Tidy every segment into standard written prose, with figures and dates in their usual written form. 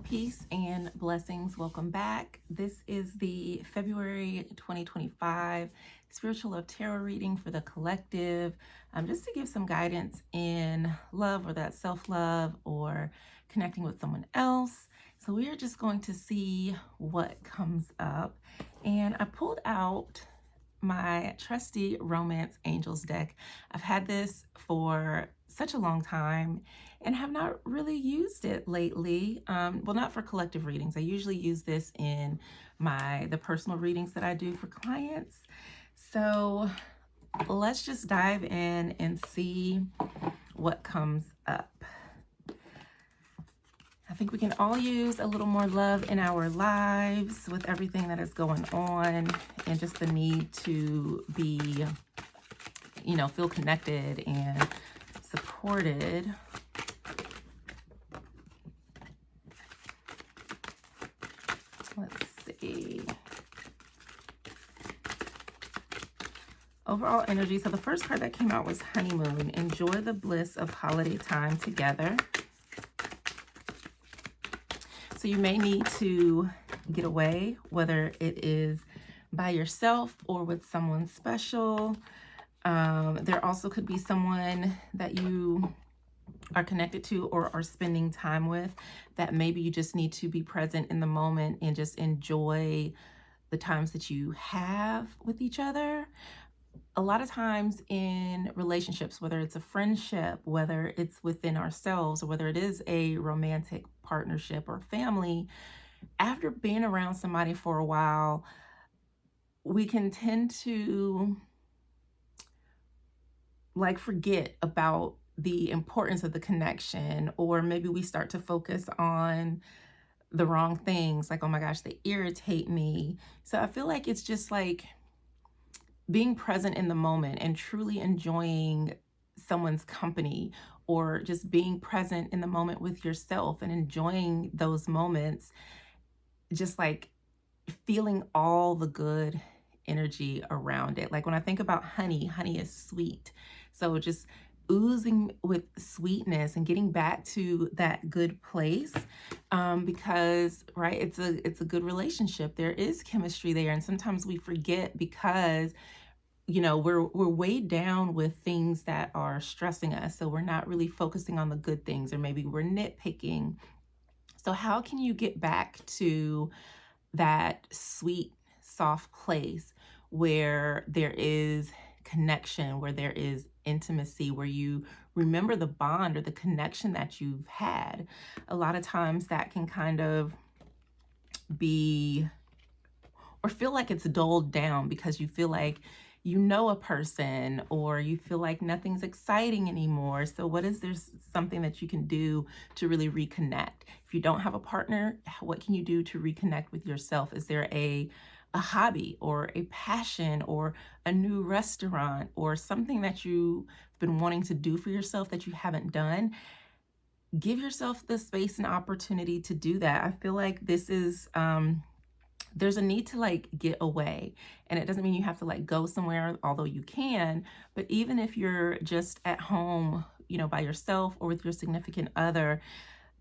Peace and blessings. Welcome back. This is the February 2025 Spiritual Love Tarot reading for the collective, just to give some guidance in love or that self-love or connecting with someone else. So we are just going to see what comes up. And I pulled out my trusty Romance Angels deck. I've had this for such a long time and have not really used it lately. Well, not for collective readings. I usually use this in the personal readings that I do for clients. So let's just dive in and see what comes up. I think we can all use a little more love in our lives with everything that is going on and just the need to be, feel connected and supported. Let's see. Overall energy. So the first card that came out was Honeymoon. Enjoy the bliss of holiday time together. So you may need to get away, whether it is by yourself or with someone special. There also could be someone that you are connected to or are spending time with that maybe you just need to be present in the moment and just enjoy the times that you have with each other. A lot of times in relationships, whether it's a friendship, whether it's within ourselves, or whether it is a romantic partnership or family, after being around somebody for a while, we can tend to forget about the importance of the connection, or maybe we start to focus on the wrong things, like, oh my gosh, they irritate me. So I feel like it's just being present in the moment and truly enjoying someone's company, or just being present in the moment with yourself and enjoying those moments, just feeling all the good energy around it. Like when I think about honey is sweet. So just oozing with sweetness and getting back to that good place, because right, it's a good relationship. There is chemistry there, and sometimes we forget because we're weighed down with things that are stressing us, so we're not really focusing on the good things, or maybe we're nitpicking. So how can you get back to that sweet, soft place where there is connection, where there is intimacy, where you remember the bond or the connection that you've had? A lot of times that can kind of be, or feel like it's dulled down because you feel like a person, or you feel like nothing's exciting anymore. So there's something that you can do to really reconnect? If you don't have a partner, what can you do to reconnect with yourself? Is there a hobby or a passion or a new restaurant or something that you've been wanting to do for yourself that you haven't done? Give yourself the space and opportunity to do that. I feel like this is there's a need to get away, and it doesn't mean you have to go somewhere, although you can. But even if you're just at home, by yourself or with your significant other,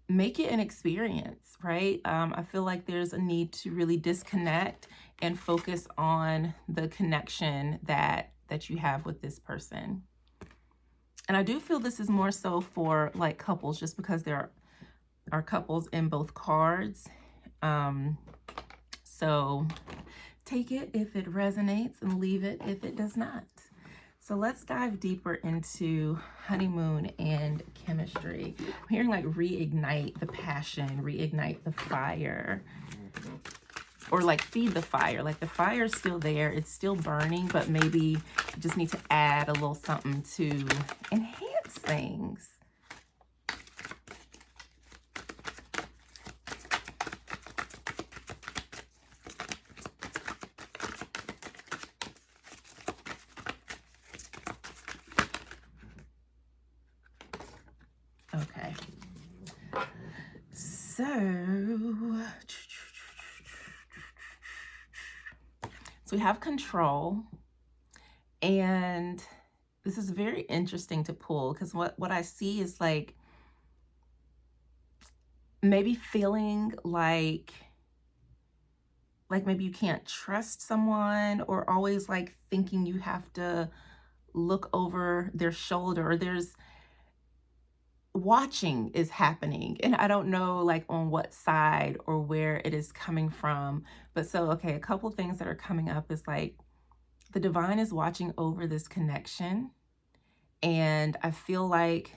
make it an experience, right? I feel like there's a need to really disconnect and focus on the connection that you have with this person. And I do feel this is more so for couples, just because there are couples in both cards. So take it if it resonates and leave it if it does not. So let's dive deeper into honeymoon and chemistry. I'm hearing reignite the passion, reignite the fire, or feed the fire. The fire's still there, it's still burning, but maybe you just need to add a little something to enhance things. Okay, so we have control, and this is very interesting to pull because what I see is maybe feeling like maybe you can't trust someone, or always like thinking you have to look over their shoulder, or there's watching is happening, and I don't know like on what side or where it is coming from. But so okay, a couple things that are coming up is like the divine is watching over this connection. And I feel like,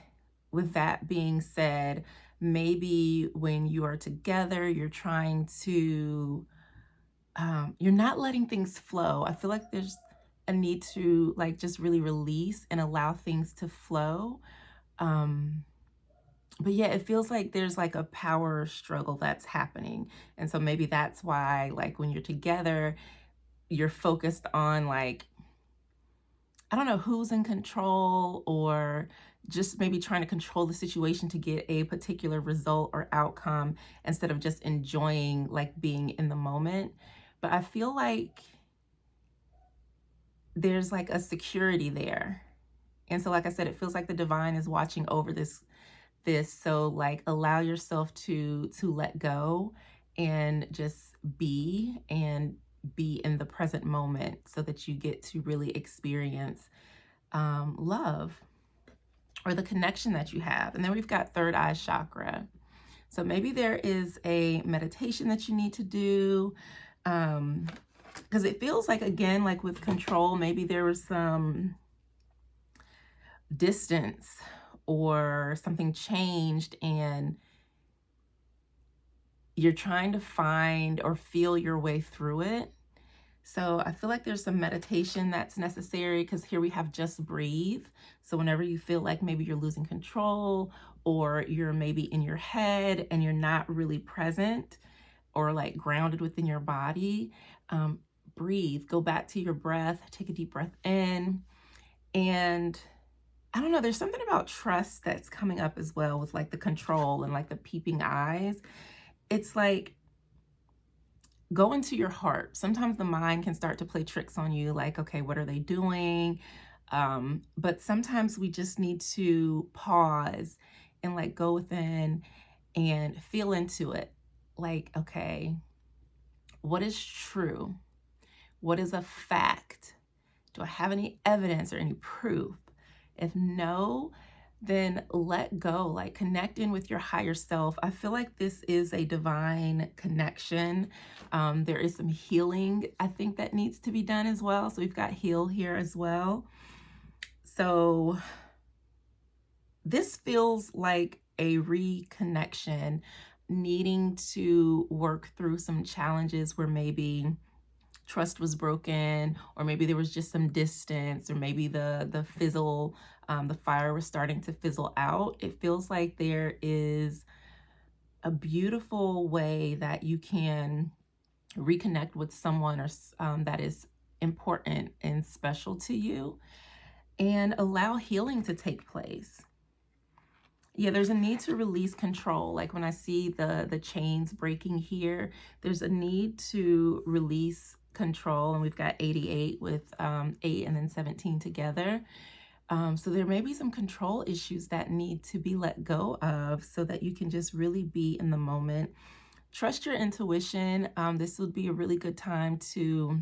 with that being said, maybe when you are together, you're trying to, you're not letting things flow. I feel like there's a need to like just really release and allow things to flow. Um, but yeah, it feels like there's like a power struggle that's happening. And so maybe that's why, like, when you're together, you're focused on like, I don't know who's in control, or just maybe trying to control the situation to get a particular result or outcome, instead of just enjoying like being in the moment. But I feel like there's like a security there. And so like I said, it feels like the divine is watching over this. So like allow yourself to let go and just be in the present moment, so that you get to really experience love, or the connection that you have. And then we've got third eye chakra. So maybe there is a meditation that you need to do, because it feels like, again, like with control, maybe there was some distance or something changed, and you're trying to find or feel your way through it. So I feel like there's some meditation that's necessary, because here we have just breathe. So whenever you feel like maybe you're losing control, or you're maybe in your head and you're not really present or like grounded within your body, breathe, go back to your breath, take a deep breath in. And I don't know, there's something about trust that's coming up as well, with like the control and like the peeping eyes. It's like, go into your heart. Sometimes the mind can start to play tricks on you, like, okay, what are they doing? But sometimes we just need to pause and like go within and feel into it. Like, okay, what is true? What is a fact? Do I have any evidence or any proof? If no, then let go, like connect in with your higher self. I feel like this is a divine connection. There is some healing, I think, that needs to be done as well. So we've got heal here as well. So this feels like a reconnection, needing to work through some challenges where maybe trust was broken, or maybe there was just some distance, or maybe the fire was starting to fizzle out. It feels like there is a beautiful way that you can reconnect with someone, or that is important and special to you, and allow healing to take place. Yeah, there's a need to release control. Like when I see the chains breaking here, there's a need to release control. And we've got 88 with 8 and then 17 together. So there may be some control issues that need to be let go of, so that you can just really be in the moment. Trust your intuition. This would be a really good time to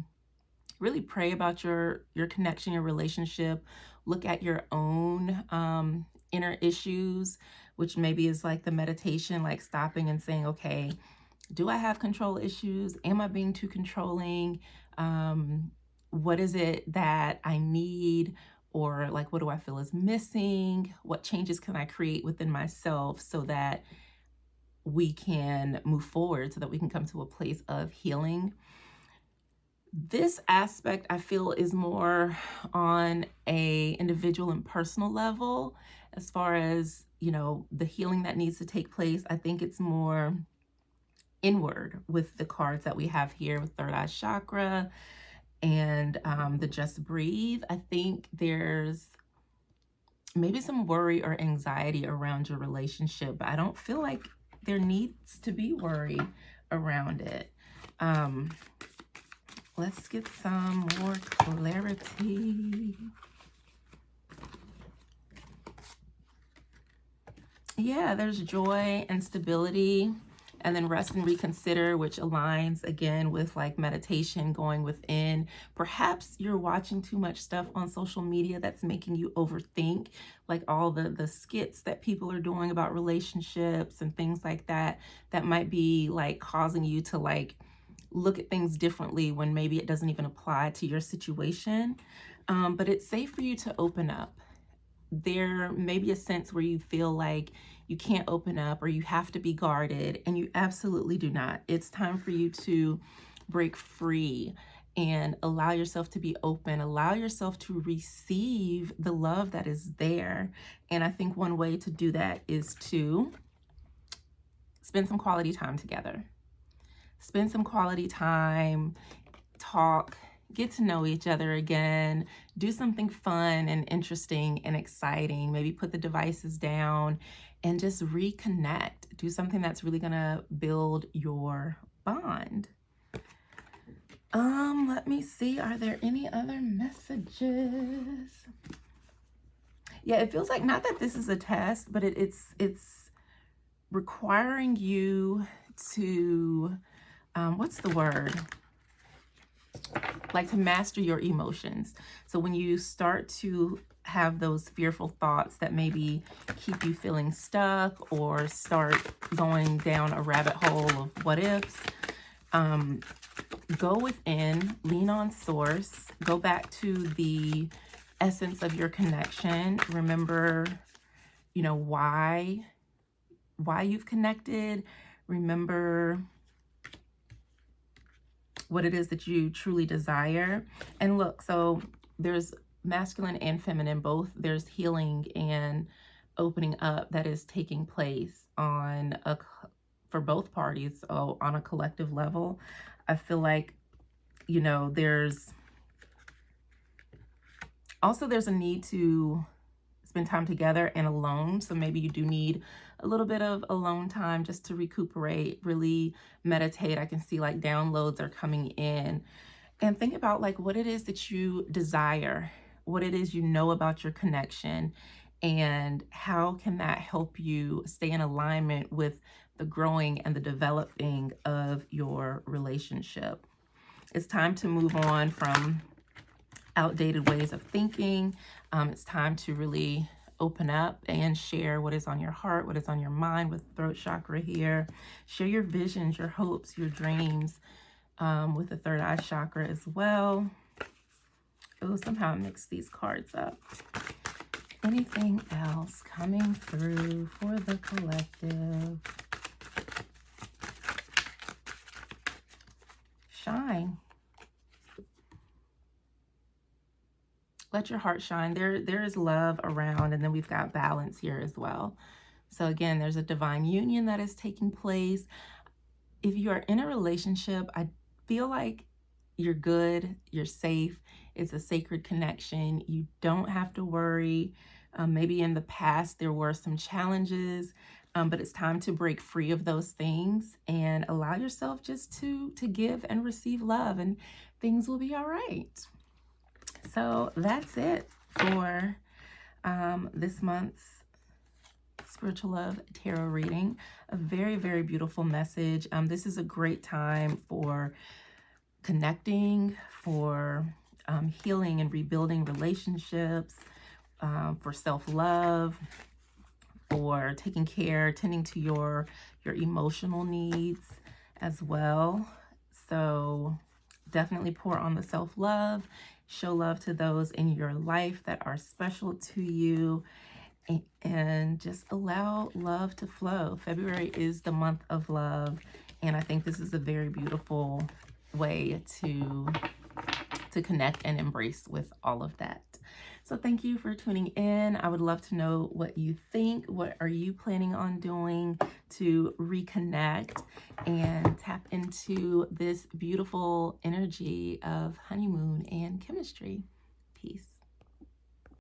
really pray about your connection, your relationship. Look at your own inner issues, which maybe is like the meditation, like stopping and saying, okay, do I have control issues? Am I being too controlling? What is it that I need? Or like, what do I feel is missing? What changes can I create within myself, so that we can move forward, so that we can come to a place of healing? This aspect, I feel, is more on a individual and personal level. As far as, the healing that needs to take place, I think it's more inward with the cards that we have here, with third eye chakra and the just breathe. I think there's maybe some worry or anxiety around your relationship, but I don't feel like there needs to be worry around it. Let's get some more clarity. Yeah, there's joy and stability, and then rest and reconsider, which aligns again with like meditation, going within. Perhaps you're watching too much stuff on social media that's making you overthink, like all the skits that people are doing about relationships and things like that, that might be like causing you to like look at things differently when maybe it doesn't even apply to your situation. But it's safe for you to open up. There may be a sense where you feel like you can't open up or you have to be guarded, and you absolutely do not. It's time for you to break free and allow yourself to be open, allow yourself to receive the love that is there. And I think one way to do that is to spend some quality time together. Spend some quality time, talk, get to know each other again, do something fun and interesting and exciting. Maybe put the devices down and just reconnect. Do something that's really gonna build your bond. Let me see, are there any other messages? Yeah, it feels like, not that this is a test, but it's requiring you to, what's the word? Like to master your emotions. So when you start to have those fearful thoughts that maybe keep you feeling stuck or start going down a rabbit hole of what ifs, go within, lean on source, go back to the essence of your connection. Remember, you know, why you've connected. Remember what it is that you truly desire. And look, so there's masculine and feminine, both. There's healing and opening up that is taking place for both parties, on a collective level. I feel like, you know, there's a need to spend time together and alone. So maybe you do need a little bit of alone time just to recuperate, really meditate. I can see like downloads are coming in. And think about like what it is that you desire, what it is you know about your connection, and how can that help you stay in alignment with the growing and the developing of your relationship. It's time to move on from outdated ways of thinking. It's time to really open up and share what is on your heart, what is on your mind, with throat chakra here. Share your visions, your hopes, your dreams, with the third eye chakra as well. Oh, somehow I mixed these cards up. Anything else coming through for the collective? Shine. Let your heart shine. There is love around, and then we've got balance here as well. So again, there's a divine union that is taking place. If you are in a relationship, I feel like you're good, you're safe. It's a sacred connection. You don't have to worry. Maybe in the past there were some challenges, but it's time to break free of those things and allow yourself just to give and receive love, and things will be all right. So that's it for this month's Spiritual Love Tarot reading. A very, very beautiful message. This is a great time for connecting, for healing and rebuilding relationships, for self-love, for taking care, tending to your emotional needs as well. So definitely pour on the self-love. Show love to those in your life that are special to you, and just allow love to flow. February is the month of love, and I think this is a very beautiful way to connect and embrace with all of that. So thank you for tuning in. I would love to know what you think. What are you planning on doing to reconnect and tap into this beautiful energy of honeymoon and chemistry? Peace.